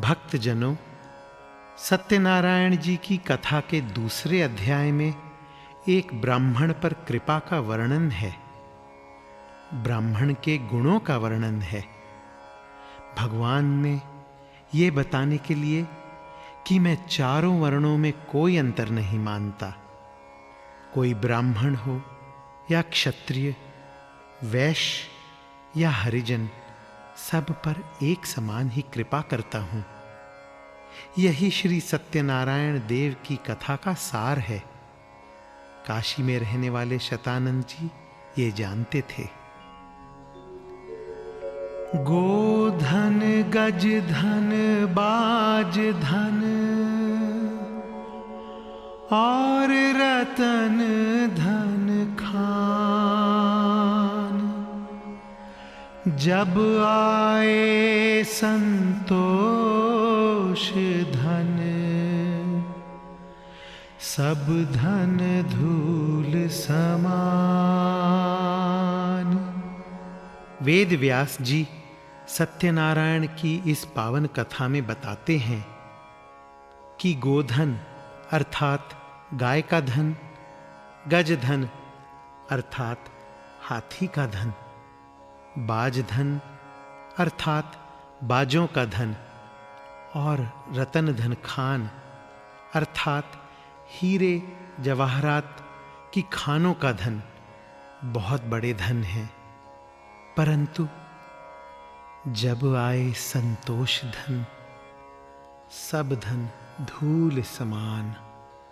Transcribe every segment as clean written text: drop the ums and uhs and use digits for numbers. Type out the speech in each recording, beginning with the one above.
भक्तजनों, सत्यनारायण जी की कथा के दूसरे अध्याय में एक ब्राह्मण पर कृपा का वर्णन है। ब्राह्मण के गुणों का वर्णन है। भगवान ने ये बताने के लिए कि मैं चारों वर्णों में कोई अंतर नहीं मानता, कोई ब्राह्मण हो या क्षत्रिय, वैश्य या हरिजन, सब पर एक समान ही कृपा करता हूं। यही श्री सत्यनारायण देव की कथा का सार है। काशी में रहने वाले शतानंद जी ये जानते थे। गोधन, गज धन, बाज धन और रतन धन खान, जब आए संतोष धन, सब धन धूल समान। वेद व्यास जी सत्यनारायण की इस पावन कथा में बताते हैं कि गोधन अर्थात गाय का धन, गज धन अर्थात हाथी का धन, बाज धन अर्थात बाजों का धन और रतन धन खान अर्थात हीरे जवाहरात की खानों का धन बहुत बड़े धन हैं। परंतु जब आए संतोष धन, सब धन धूल समान।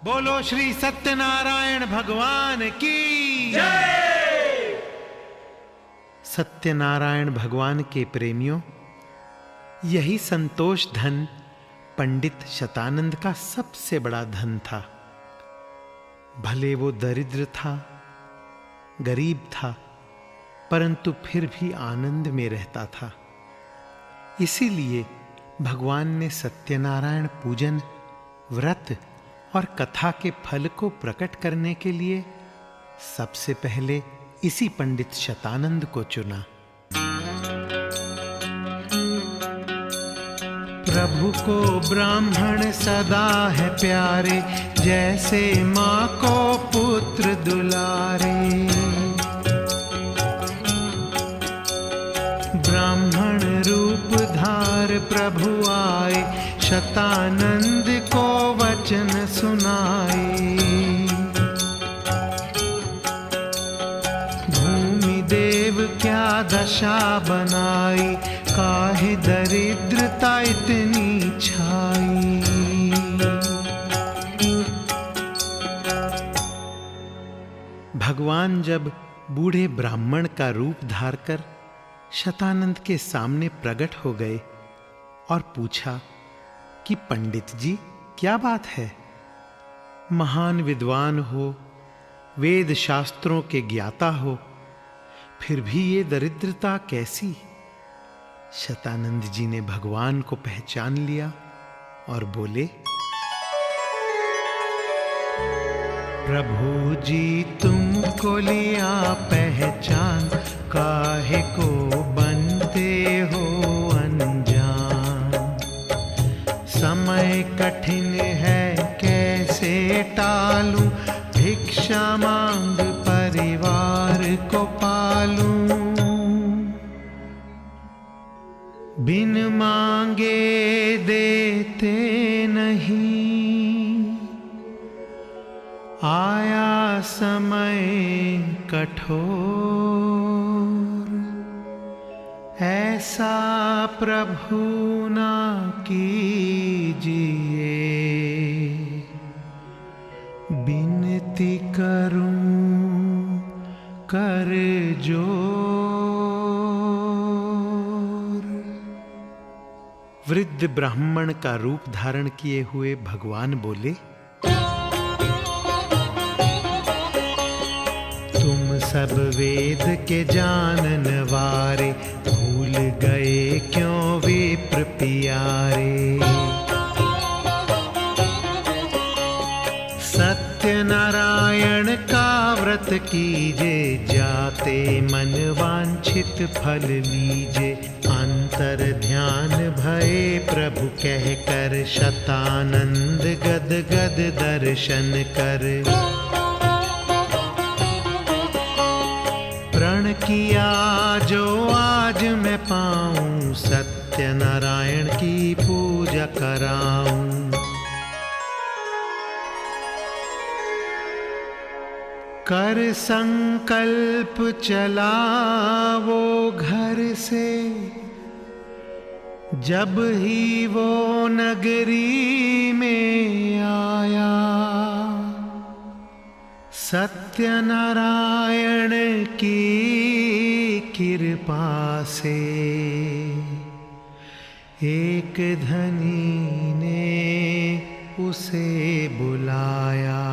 बोलो श्री सत्यनारायण भगवान की जय। सत्यनारायण भगवान के प्रेमियों, यही संतोष धन पंडित शतानंद का सबसे बड़ा धन था। भले वो दरिद्र था, गरीब था, परंतु फिर भी आनंद में रहता था। इसीलिए भगवान ने सत्यनारायण पूजन, व्रत और कथा के फल को प्रकट करने के लिए सबसे पहले इसी पंडित शतानंद को चुना। प्रभु को ब्राह्मण सदा है प्यारे, जैसे माँ को पुत्र दुलारे। ब्राह्मण रूप धार प्रभु आए, शतानंद को वचन सुनाए। भूमि देव क्या दशा बनाई, काहे दरिद्रता इतनी छाई। भगवान जब बूढ़े ब्राह्मण का रूप धारकर शतानंद के सामने प्रकट हो गए और पूछा कि पंडित जी क्या बात है? महान विद्वान हो, वेद शास्त्रों के ज्ञाता हो, फिर भी ये दरिद्रता कैसी? शतानंद जी ने भगवान को पहचान लिया और बोले, प्रभु जी तुमको लिया पहचान, काहे को बनते हो अनजान। समय कठिन है कैसे टालूं, भिक्षा मांग परिवार को पालूं। बिन मांगे देते नहीं, आया समय कठोर। ऐसा प्रभु ना कीजिए, बिनती करूं कर जोर। वृद्ध ब्राह्मण का रूप धारण किए हुए भगवान बोले, तुम सब वेद के जानन वारे, भूल गए क्यों विप्र प्यारे। सत्यनारायण का व्रत कीजे, जाते मन वांछित फल लीजे। अंत अंतर ध्यान भये प्रभु कह कर, शतानंद गद गद दर्शन कर। प्रण किया जो आज मैं पाऊं, सत्यनारायण की पूजा कराऊं। कर संकल्प चला वो घर से, जब ही वो नगरी में आया। सत्यनारायण की कृपा से एक धनी ने उसे बुलाया।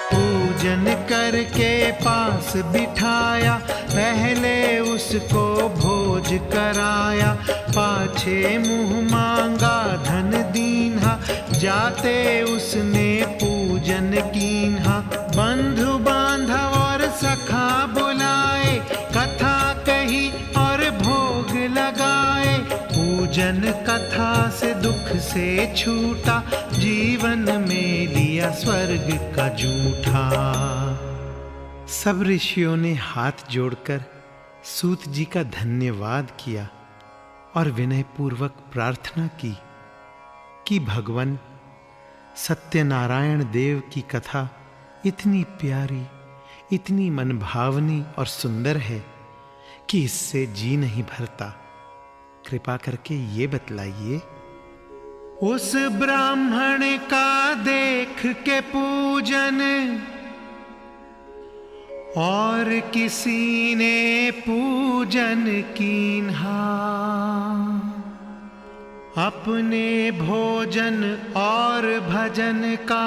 पूजन करके पास बिठाया, पहले उसको भोज कराया। पाछे मुँह मांगा धन दीन्हा, जाते उसने पूजन कीन्हा। बंधु बांधव और सखा बुलाए, कथा कही और भोग लगाए। पूजन कथा से दुख से छूटा, जीवन में लिया स्वर्ग का जूठा। सब ऋषियों ने हाथ जोड़कर सूत जी का धन्यवाद किया और विनय पूर्वक प्रार्थना की कि भगवान, सत्यनारायण देव की कथा इतनी प्यारी, इतनी मनभावनी और सुंदर है कि इससे जी नहीं भरता। कृपा करके ये बतलाइए। उस ब्राह्मण का देख के पूजन और किसी ने पूजन कीन्हा। अपने भोजन और भजन का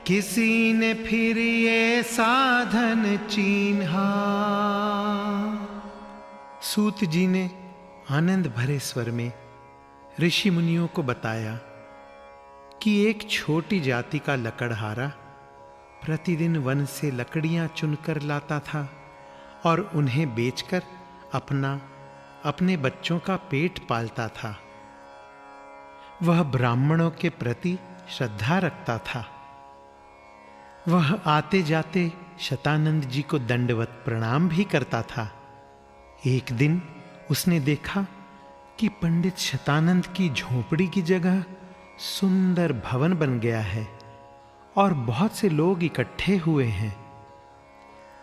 किसी ने फिर ये साधन चीन्हा। सूत जी ने आनंद भरे स्वर में ऋषि मुनियों को बताया कि एक छोटी जाति का लकड़हारा प्रतिदिन वन से लकड़ियां चुनकर लाता था और उन्हें बेचकर अपने बच्चों का पेट पालता था। वह ब्राह्मणों के प्रति श्रद्धा रखता था। वह आते जाते शतानंद जी को दंडवत प्रणाम भी करता था। एक दिन उसने देखा कि पंडित शतानंद की झोपड़ी की जगह सुंदर भवन बन गया है और बहुत से लोग इकट्ठे हुए हैं।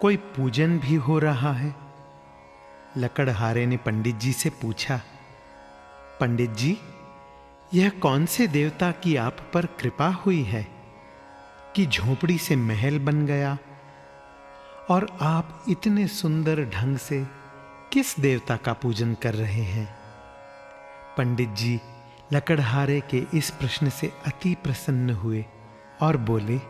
कोई पूजन भी हो रहा है। लकड़हारे ने पंडित जी से पूछा, पंडित जी, यह कौन से देवता की आप पर कृपा हुई है कि झोपड़ी से महल बन गया? और आप इतने सुंदर ढंग से किस देवता का पूजन कर रहे हैं? पंडित जी लकड़हारे के इस प्रश्न से अति प्रसन्न हुए और बोले,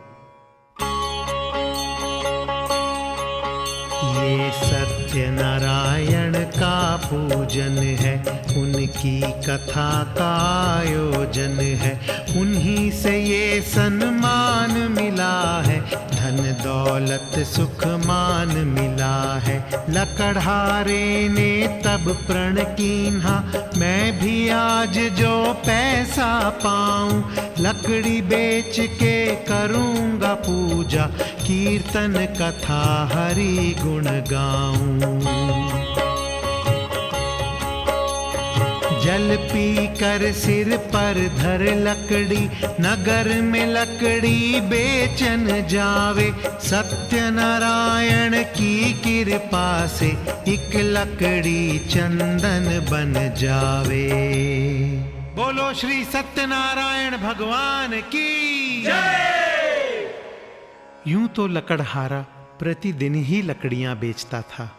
ये सत्यनारायण का पूजन है, उनकी कथा का आयोजन है। उन्हीं से ये सम्मान मिला है, धन दौलत सुख मान मिला है। लकड़हारे ने तब प्रण कीन्हा, मैं भी आज जो पैसा पाऊं, लकड़ी बेच के करूंगा पूजा, कीर्तन कथा हरि गुण गाऊं। जल पी कर सिर पर धर लकड़ी, नगर में लकड़ी बेचन जावे। सत्यनारायण की कृपा से एक लकड़ी चंदन बन जावे। बोलो श्री सत्यनारायण भगवान की जय। यूं तो लकड़हारा प्रतिदिन ही लकड़ियां बेचता था,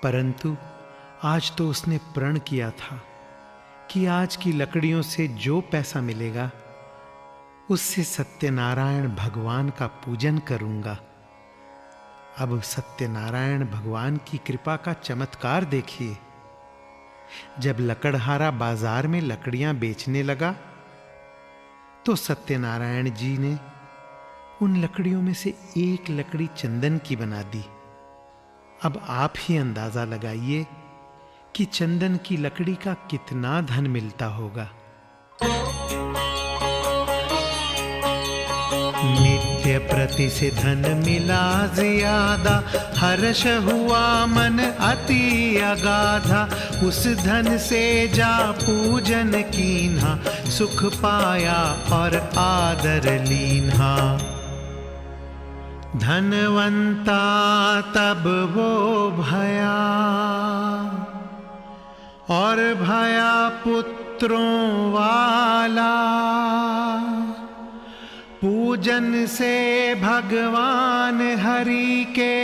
परंतु आज तो उसने प्रण किया था कि आज की लकड़ियों से जो पैसा मिलेगा उससे सत्यनारायण भगवान का पूजन करूंगा। अब सत्यनारायण भगवान की कृपा का चमत्कार देखिए। जब लकड़हारा बाजार में लकड़ियां बेचने लगा तो सत्यनारायण जी ने उन लकड़ियों में से एक लकड़ी चंदन की बना दी अब आप ही अंदाजा लगाइए कि चंदन की लकड़ी का कितना धन मिलता होगा। नित्य प्रति से धन मिला ज्यादा, हर्ष हुआ मन अति अगाधा। उस धन से जा पूजन कीन्हा, सुख पाया और आदर लीन्हा। धनवंता तब वो भया, और भया पुत्रों वाला। पूजन से भगवान हरि के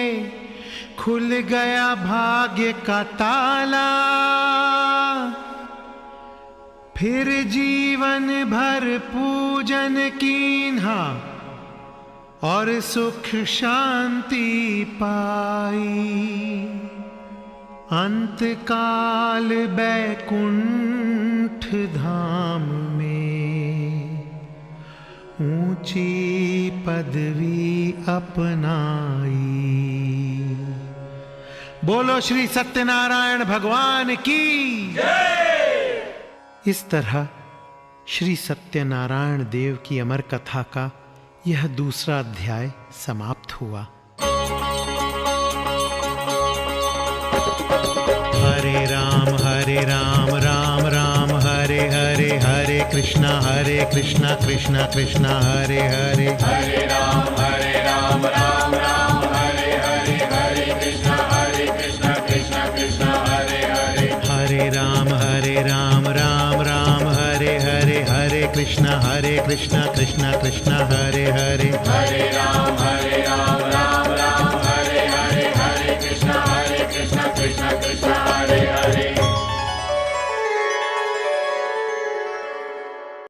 खुल गया भाग्य का ताला। फिर जीवन भर पूजन कीन्हा, और सुख शांति पाई। अंतकाल बैकुंठ धाम में ऊंची पदवी अपनाई। बोलो श्री सत्यनारायण भगवान की जय। इस तरह श्री सत्यनारायण देव की अमर कथा का यह दूसरा अध्याय समाप्त हुआ। हरे राम राम राम हरे हरे, हरे कृष्णा कृष्णा कृष्णा हरे हरे। हरे राम राम राम हरे हरे, हरे कृष्णा कृष्णा कृष्णा हरे हरे। हरे राम राम हरे हरे, हरे कृष्णा कृष्णा कृष्णा हरे हरे। हरे राम